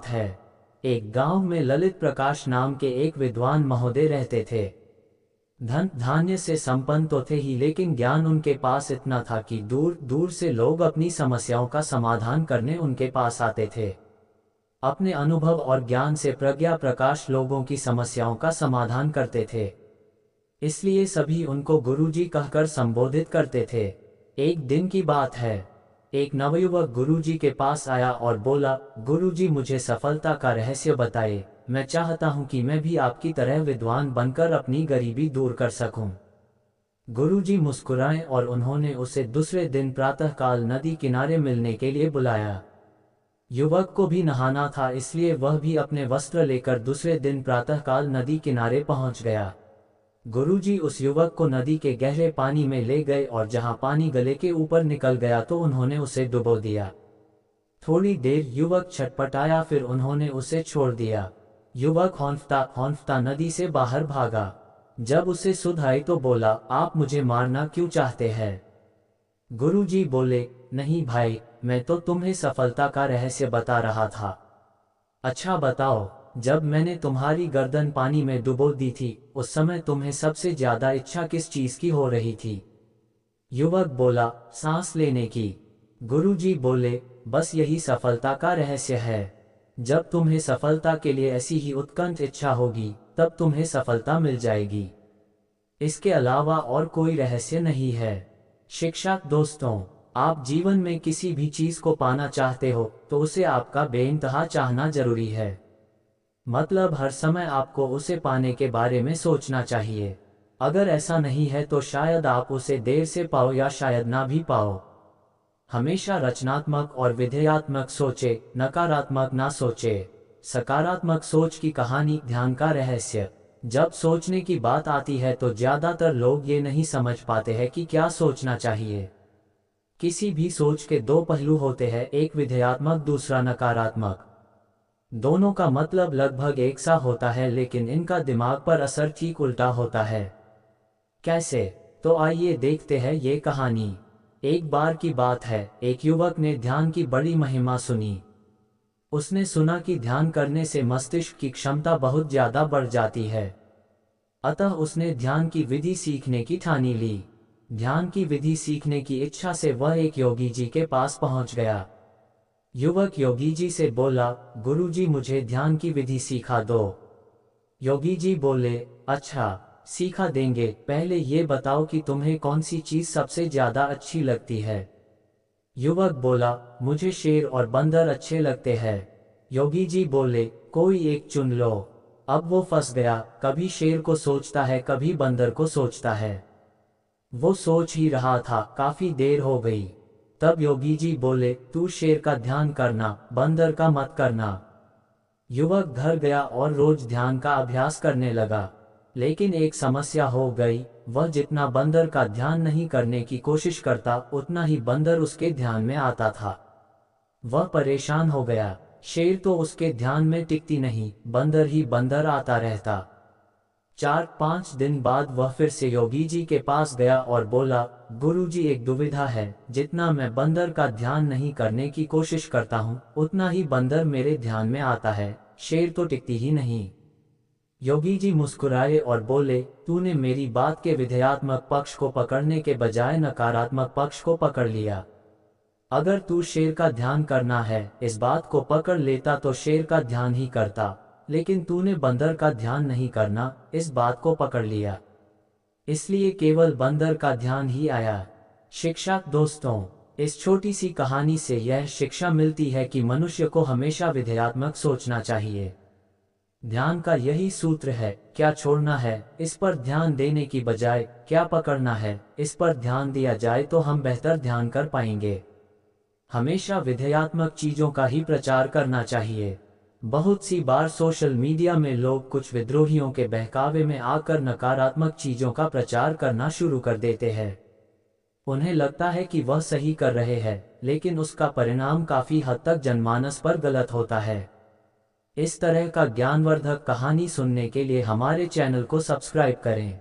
है। एक गांव में ललित प्रकाश नाम के एक विद्वान महोदय रहते थे। धन धान्य से संपन्न तो थे ही, लेकिन ज्ञान उनके पास इतना था कि दूर दूर से लोग अपनी समस्याओं का समाधान करने उनके पास आते थे। अपने अनुभव और ज्ञान से प्रज्ञा प्रकाश लोगों की समस्याओं का समाधान करते थे, इसलिए सभी उनको गुरुजी कहकर संबोधित करते थे। एक दिन की बात है, एक नवयुवक गुरुजी के पास आया और बोला, गुरुजी मुझे सफलता का रहस्य बताइए, मैं चाहता हूं कि मैं भी आपकी तरह विद्वान बनकर अपनी गरीबी दूर कर सकूं। गुरुजी मुस्कुराए और उन्होंने उसे दूसरे दिन प्रातःकाल नदी किनारे मिलने के लिए बुलाया। युवक को भी नहाना था, इसलिए वह भी अपने वस्त्र लेकर दूसरे दिन प्रातःकाल नदी किनारे पहुंच गया। गुरुजी उस युवक को नदी के गहरे पानी में ले गए और जहां पानी गले के ऊपर निकल गया तो उन्होंने उसे डुबो दिया। थोड़ी देर युवक छटपटाया, फिर उन्होंने उसे छोड़ दिया। युवक हौंफता हौंफता नदी से बाहर भागा। जब उसे सुध आई तो बोला, आप मुझे मारना क्यों चाहते हैं? गुरुजी बोले, नहीं भाई, मैं तो तुम्हें सफलता का रहस्य बता रहा था। अच्छा बताओ, जब मैंने तुम्हारी गर्दन पानी में डुबो दी थी, उस समय तुम्हें सबसे ज्यादा इच्छा किस चीज की हो रही थी? युवक बोला, सांस लेने की। गुरुजी बोले, बस यही सफलता का रहस्य है। जब तुम्हें सफलता के लिए ऐसी ही उत्कंठ इच्छा होगी, तब तुम्हें सफलता मिल जाएगी। इसके अलावा और कोई रहस्य नहीं है। शिक्षक दोस्तों, आप जीवन में किसी भी चीज को पाना चाहते हो तो उसे आपका बेइंतहा चाहना जरूरी है। मतलब हर समय आपको उसे पाने के बारे में सोचना चाहिए। अगर ऐसा नहीं है तो शायद आप उसे देर से पाओ या शायद ना भी पाओ। हमेशा रचनात्मक और विधेयात्मक सोचे, नकारात्मक ना सोचे। सकारात्मक सोच की कहानी, ध्यान का रहस्य। जब सोचने की बात आती है तो ज्यादातर लोग ये नहीं समझ पाते हैं कि क्या सोचना चाहिए। किसी भी सोच के दो पहलू होते हैं, एक विधेयात्मक, दूसरा नकारात्मक। दोनों का मतलब लगभग एक सा होता है, लेकिन इनका दिमाग पर असर ठीक उल्टा होता है। कैसे? तो आइए देखते हैं ये कहानी। एक बार की बात है, एक युवक ने ध्यान की बड़ी महिमा सुनी। उसने सुना कि ध्यान करने से मस्तिष्क की क्षमता बहुत ज्यादा बढ़ जाती है। अतः उसने ध्यान की विधि सीखने की ठानी ली। ध्यान की विधि सीखने की इच्छा से वह एक योगी जी के पास पहुंच गया। युवक योगी जी से बोला, गुरुजी मुझे ध्यान की विधि सिखा दो। योगी जी बोले, अच्छा सिखा देंगे, पहले ये बताओ कि तुम्हें कौन सी चीज सबसे ज्यादा अच्छी लगती है। युवक बोला, मुझे शेर और बंदर अच्छे लगते हैं। योगी जी बोले, कोई एक चुन लो। अब वो फंस गया, कभी शेर को सोचता है, कभी बंदर को सोचता है। वो सोच ही रहा था, काफी देर हो गई। तब योगी जी बोले, तू शेर का ध्यान करना, बंदर का मत करना। युवक घर गया और रोज ध्यान का अभ्यास करने लगा। लेकिन एक समस्या हो गई, वह जितना बंदर का ध्यान नहीं करने की कोशिश करता, उतना ही बंदर उसके ध्यान में आता था। वह परेशान हो गया। शेर तो उसके ध्यान में टिकती नहीं, बंदर ही बंदर आता रहता। 4-5 दिन बाद वह फिर से योगी जी के पास गया और बोला, गुरुजी एक दुविधा है, जितना मैं बंदर का ध्यान नहीं करने की कोशिश करता हूँ, उतना ही बंदर मेरे ध्यान में आता है, शेर तो टिकती ही नहीं। योगी जी मुस्कुराए और बोले, तूने मेरी बात के विधेयात्मक पक्ष को पकड़ने के बजाय नकारात्मक पक्ष को पकड़ लिया। अगर तू शेर का ध्यान करना है, इस बात को पकड़ लेता तो शेर का ध्यान ही करता, लेकिन तूने बंदर का ध्यान नहीं करना, इस बात को पकड़ लिया, इसलिए केवल बंदर का ध्यान ही आया। शिक्षक दोस्तों, इस छोटी सी कहानी से यह शिक्षा मिलती है कि मनुष्य को हमेशा विधेयात्मक सोचना चाहिए। ध्यान का यही सूत्र है, क्या छोड़ना है, इस पर ध्यान देने की बजाय क्या पकड़ना है, इस पर ध्यान दिया जाए तो हम बेहतर ध्यान कर पाएंगे। हमेशा विधेयात्मक चीजों का ही प्रचार करना चाहिए। बहुत सी बार सोशल मीडिया में लोग कुछ विद्रोहियों के बहकावे में आकर नकारात्मक चीजों का प्रचार करना शुरू कर देते हैं। उन्हें लगता है कि वह सही कर रहे हैं, लेकिन उसका परिणाम काफी हद तक जनमानस पर गलत होता है। इस तरह का ज्ञानवर्धक कहानी सुनने के लिए हमारे चैनल को सब्सक्राइब करें।